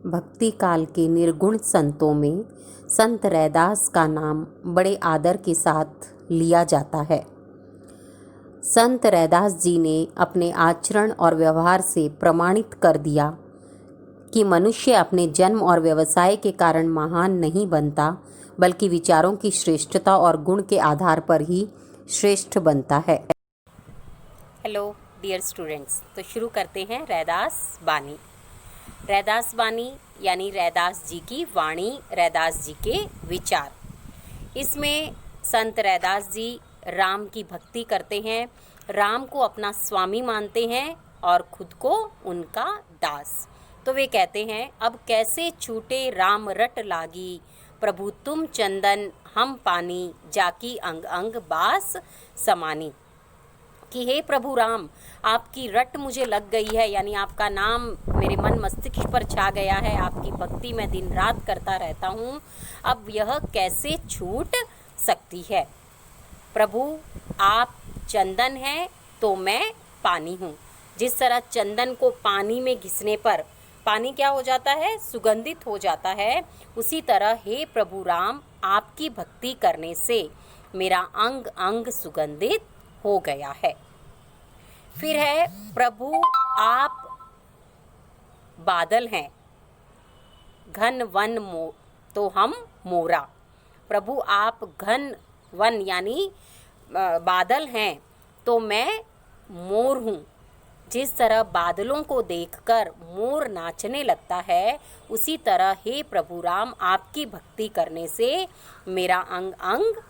भक्ति काल के निर्गुण संतों में संत रैदास का नाम बड़े आदर के साथ लिया जाता है। संत रैदास जी ने अपने आचरण और व्यवहार से प्रमाणित कर दिया कि मनुष्य अपने जन्म और व्यवसाय के कारण महान नहीं बनता, बल्कि विचारों की श्रेष्ठता और गुण के आधार पर ही श्रेष्ठ बनता है। हेलो डियर स्टूडेंट्स, तो शुरू करते हैं रैदास बानी। रैदास बानी यानी रैदास जी की वाणी, रैदास जी के विचार। इसमें संत रैदास जी राम की भक्ति करते हैं, राम को अपना स्वामी मानते हैं और खुद को उनका दास। तो वे कहते हैं, अब कैसे छूटे राम रट लागी, प्रभु तुम चंदन हम पानी, जाकी अंग अंग बास समानी। कि हे प्रभु राम, आपकी रट मुझे लग गई है, यानी आपका नाम मेरे मन मस्तिष्क पर छा गया है, आपकी भक्ति मैं दिन रात करता रहता हूँ, अब यह कैसे छूट सकती है। प्रभु आप चंदन हैं तो मैं पानी हूँ। जिस तरह चंदन को पानी में घिसने पर पानी क्या हो जाता है, सुगंधित हो जाता है, उसी तरह हे प्रभु राम, आपकी भक्ति करने से मेरा अंग अंग सुगंधित हो गया है। फिर है, प्रभु आप बादल हैं, घन वन तो हम मोरा। प्रभु आप घन वन यानी बादल हैं तो मैं मोर हूँ। जिस तरह बादलों को देखकर मोर नाचने लगता है, उसी तरह हे प्रभु राम, आपकी भक्ति करने से मेरा अंग अंग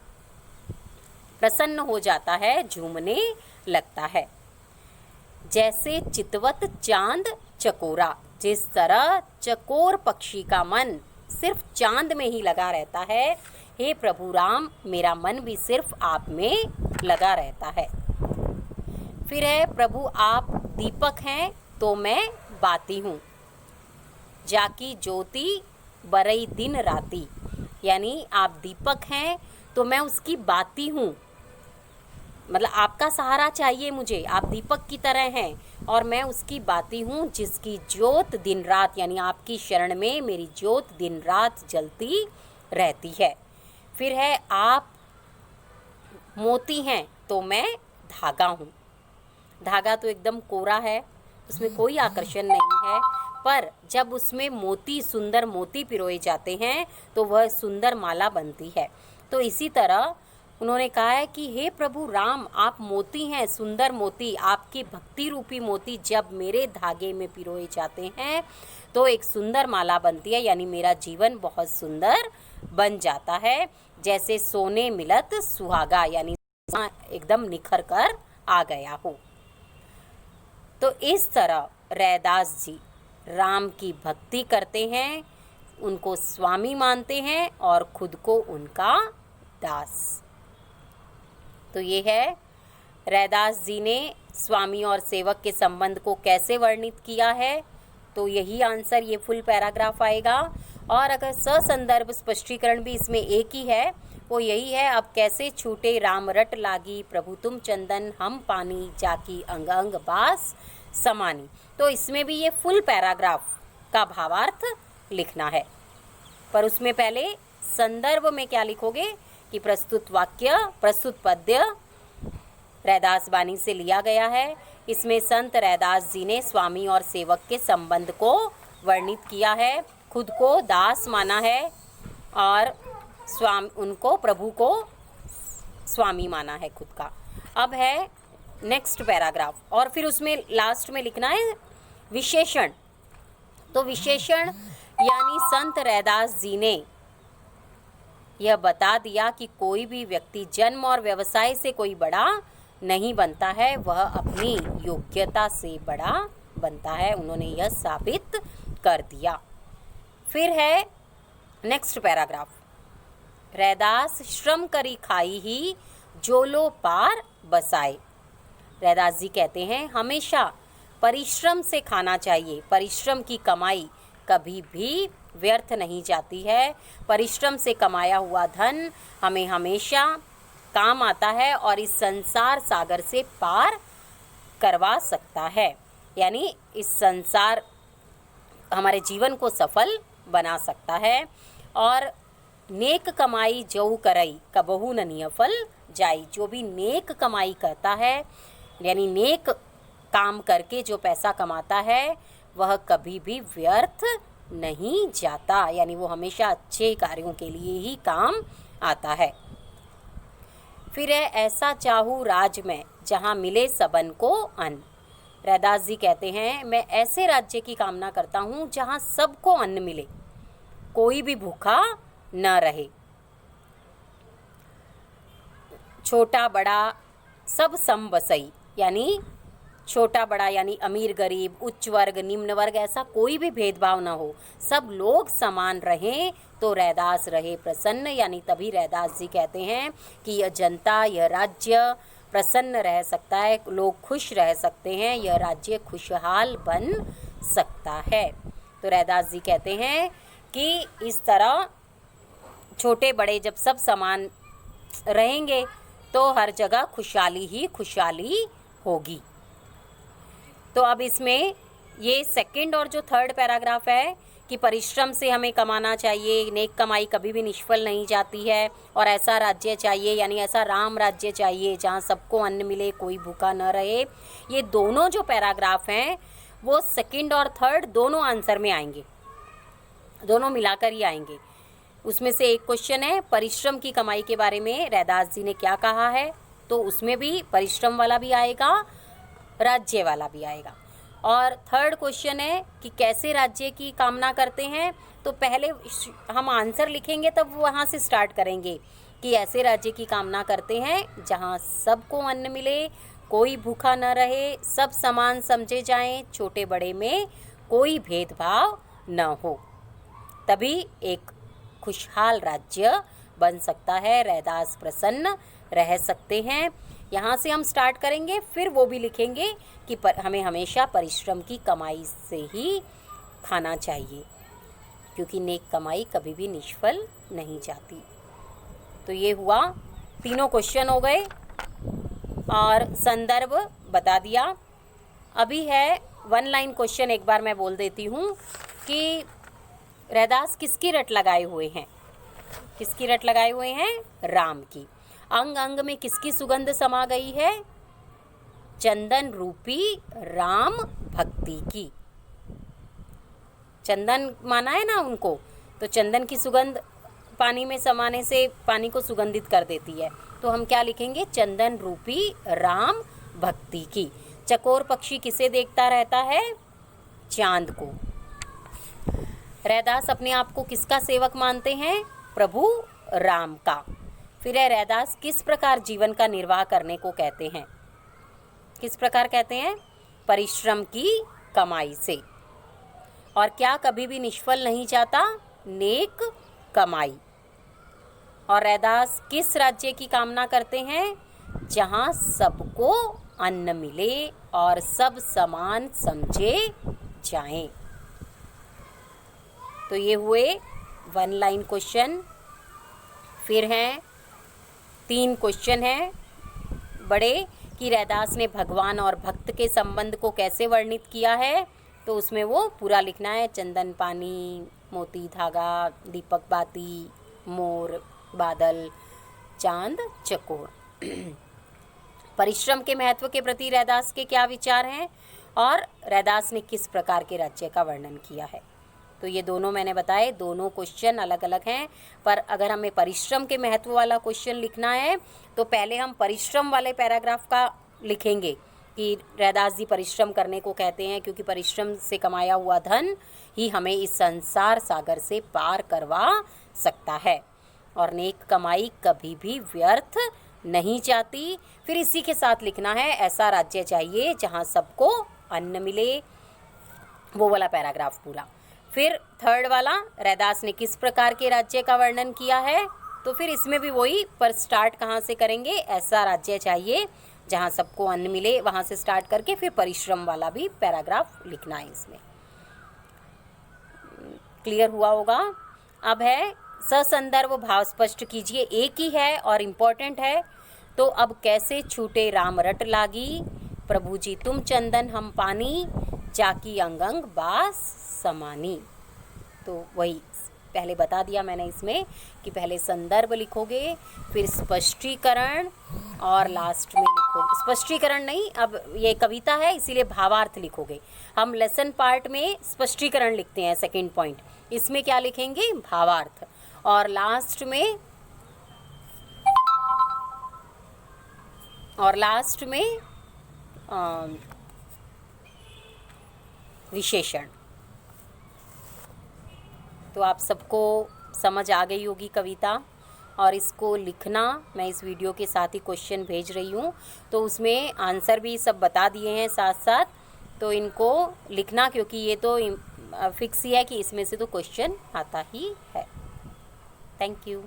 प्रसन्न हो जाता है, झूमने लगता है। जैसे चितवत चांद चकोरा, जिस तरह चकोर पक्षी का मन सिर्फ चांद में ही लगा रहता है, हे प्रभु राम, मेरा मन भी सिर्फ आप में लगा रहता है। फिर है, प्रभु आप दीपक हैं तो मैं बाती हूँ, जाकी ज्योति बरई दिन राती। यानी आप दीपक हैं तो मैं उसकी बाती हूँ, मतलब आपका सहारा चाहिए मुझे, आप दीपक की तरह हैं और मैं उसकी बाती हूँ जिसकी ज्योत दिन रात, यानी आपकी शरण में मेरी ज्योत दिन रात जलती रहती है। फिर है, आप मोती हैं तो मैं धागा हूँ। धागा तो एकदम कोरा है, उसमें कोई आकर्षण नहीं है, पर जब उसमें मोती, सुंदर मोती पिरोए जाते हैं तो वह सुंदर माला बनती है। तो इसी तरह उन्होंने कहा है कि हे प्रभु राम, आप मोती हैं, सुंदर मोती, आपकी भक्ति रूपी मोती जब मेरे धागे में पिरोए जाते हैं तो एक सुंदर माला बनती है, यानी मेरा जीवन बहुत सुंदर बन जाता है, जैसे सोने मिलत सुहागा, यानी एकदम निखर कर आ गया हो। तो इस तरह रैदास जी राम की भक्ति करते हैं, उनको स्वामी मानते हैं और खुद को उनका दास। तो ये है, रैदास जी ने स्वामी और सेवक के संबंध को कैसे वर्णित किया है। तो यही आंसर, ये फुल पैराग्राफ आएगा। और अगर ससंदर्भ स्पष्टीकरण भी इसमें एक ही है, वो यही है, अब कैसे छूटे राम रट लागी, प्रभु तुम चंदन हम पानी, जाकी अंग अंग बास समानी। तो इसमें भी ये फुल पैराग्राफ का भावार्थ लिखना है, पर उसमें पहले संदर्भ में क्या लिखोगे कि प्रस्तुत वाक्य, प्रस्तुत पद्य रैदास बानी से लिया गया है। इसमें संत रैदास जी ने स्वामी और सेवक के संबंध को वर्णित किया है, खुद को दास माना है और उनको प्रभु को स्वामी माना है खुद का। अब है नेक्स्ट पैराग्राफ, और फिर उसमें लास्ट में लिखना है विशेषण। तो विशेषण यानी संत रैदास जी ने यह बता दिया कि कोई भी व्यक्ति जन्म और व्यवसाय से कोई बड़ा नहीं बनता है, वह अपनी योग्यता से बड़ा बनता है। उन्होंने यह साबित कर दिया। फिर है नेक्स्ट पैराग्राफ, रैदास श्रम करी खाई ही, जो लो पार बसाए। रैदास जी कहते हैं, हमेशा परिश्रम से खाना चाहिए, परिश्रम की कमाई कभी भी व्यर्थ नहीं जाती है। परिश्रम से कमाया हुआ धन हमें हमेशा काम आता है और इस संसार सागर से पार करवा सकता है, यानी इस संसार हमारे जीवन को सफल बना सकता है। और नेक कमाई जऊ करई कबहू न नियफल जाई, जो भी नेक कमाई करता है यानी नेक काम करके जो पैसा कमाता है वह कभी भी व्यर्थ नहीं जाता, यानी वो हमेशा अच्छे कार्यों के लिए ही काम आता है। फिर है ऐसा चाहूँ राज में जहाँ मिले सबन को अन्न। रैदास जी कहते हैं मैं ऐसे राज्य की कामना करता हूँ जहाँ सबको अन्न मिले, कोई भी भूखा न रहे। छोटा बड़ा सब सम बसई, यानी छोटा बड़ा यानी अमीर गरीब, उच्च वर्ग निम्न वर्ग, ऐसा कोई भी भेदभाव ना हो, सब लोग समान रहें तो रैदास रहे प्रसन्न। यानी तभी रैदास जी कहते हैं कि यह जनता, यह राज्य प्रसन्न रह सकता है, लोग खुश रह सकते हैं, यह राज्य खुशहाल बन सकता है। तो रैदास जी कहते हैं कि इस तरह छोटे बड़े जब सब समान रहेंगे तो हर जगह खुशहाली ही खुशहाली होगी। तो अब इसमें ये सेकंड और जो थर्ड पैराग्राफ है कि परिश्रम से हमें कमाना चाहिए, नेक कमाई कभी भी निष्फल नहीं जाती है, और ऐसा राज्य चाहिए यानी ऐसा राम राज्य चाहिए जहाँ सबको अन्न मिले, कोई भूखा न रहे। ये दोनों जो पैराग्राफ हैं वो सेकंड और थर्ड दोनों आंसर में आएंगे, दोनों मिलाकर ही आएंगे। उसमें से एक क्वेश्चन है परिश्रम की कमाई के बारे में रैदास जी ने क्या कहा है, तो उसमें भी परिश्रम वाला भी आएगा, राज्य वाला भी आएगा। और थर्ड क्वेश्चन है कि कैसे राज्य की कामना करते हैं, तो पहले हम आंसर लिखेंगे तब वहाँ से स्टार्ट करेंगे कि ऐसे राज्य की कामना करते हैं जहाँ सबको अन्न मिले, कोई भूखा न रहे, सब समान समझे जाएं, छोटे बड़े में कोई भेदभाव न हो, तभी एक खुशहाल राज्य बन सकता है, रैदास प्रसन्न रह सकते हैं। यहाँ से हम स्टार्ट करेंगे, फिर वो भी लिखेंगे कि हमें हमेशा परिश्रम की कमाई से ही खाना चाहिए, क्योंकि नेक कमाई कभी भी निष्फल नहीं जाती। तो ये हुआ, तीनों क्वेश्चन हो गए और संदर्भ बता दिया। अभी है वन लाइन क्वेश्चन, एक बार मैं बोल देती हूँ कि रैदास किसकी रट लगाए हुए हैं, किसकी रट लगाए हुए हैं, राम की। अंग अंग में किसकी सुगंध समा गई है, चंदन रूपी राम भक्ति की। चंदन माना है ना उनको, तो चंदन की सुगंध पानी में समाने से पानी को सुगंधित कर देती है, तो हम क्या लिखेंगे, चंदन रूपी राम भक्ति की। चकोर पक्षी किसे देखता रहता है, चांद को। रैदास अपने आप को किसका सेवक मानते हैं, प्रभु राम का। फिर है रैदास किस प्रकार जीवन का निर्वाह करने को कहते हैं, किस प्रकार कहते हैं, परिश्रम की कमाई से। और क्या कभी भी निष्फल नहीं जाता, नेक कमाई। और रैदास किस राज्य की कामना करते हैं, जहाँ सबको अन्न मिले और सब समान समझे जाएं। तो ये हुए वन लाइन क्वेश्चन। फिर हैं 3 क्वेश्चन हैं बड़े कि रैदास ने भगवान और भक्त के संबंध को कैसे वर्णित किया है, तो उसमें वो पूरा लिखना है, चंदन पानी, मोती धागा, दीपक बाती, मोर, बादल, चांद, चकोर। परिश्रम के महत्व के प्रति रैदास के क्या विचार हैं और रैदास ने किस प्रकार के राज्य का वर्णन किया है। तो ये दोनों मैंने बताए, दोनों क्वेश्चन अलग अलग हैं, पर अगर हमें परिश्रम के महत्व वाला क्वेश्चन लिखना है तो पहले हम परिश्रम वाले पैराग्राफ का लिखेंगे कि रैदास जी परिश्रम करने को कहते हैं क्योंकि परिश्रम से कमाया हुआ धन ही हमें इस संसार सागर से पार करवा सकता है और नेक कमाई कभी भी व्यर्थ नहीं जाती। फिर इसी के साथ लिखना है, ऐसा राज्य चाहिए जहाँ सबको अन्न मिले, वो वाला पैराग्राफ पूरा। फिर थर्ड वाला, रैदास ने किस प्रकार के राज्य का वर्णन किया है, तो फिर इसमें भी वही, पर स्टार्ट कहाँ से करेंगे, ऐसा राज्य चाहिए जहाँ सबको अन्न मिले, वहाँ से स्टार्ट करके फिर परिश्रम वाला भी पैराग्राफ लिखना है इसमें। क्लियर हुआ होगा। अब है ससंदर्भ भाव स्पष्ट कीजिए, एक ही है और इम्पोर्टेंट है। तो अब कैसे छूटे राम रट लागी, प्रभु जी तुम चंदन हम पानी, जाकी अंगंग बास समानी। तो वही पहले बता दिया मैंने इसमें कि पहले संदर्भ लिखोगे, फिर स्पष्टीकरण और लास्ट में लिखोगे, स्पष्टीकरण नहीं, अब ये कविता है इसीलिए भावार्थ लिखोगे। हम लेसन पार्ट में स्पष्टीकरण लिखते हैं सेकंड पॉइंट, इसमें क्या लिखेंगे, भावार्थ, और लास्ट में विशेषण। तो आप सबको समझ आ गई होगी कविता, और इसको लिखना, मैं इस वीडियो के साथ ही क्वेश्चन भेज रही हूँ, तो उसमें आंसर भी सब बता दिए हैं साथ साथ, तो इनको लिखना, क्योंकि ये तो फिक्स ही है कि इसमें से तो क्वेश्चन आता ही है। Thank you.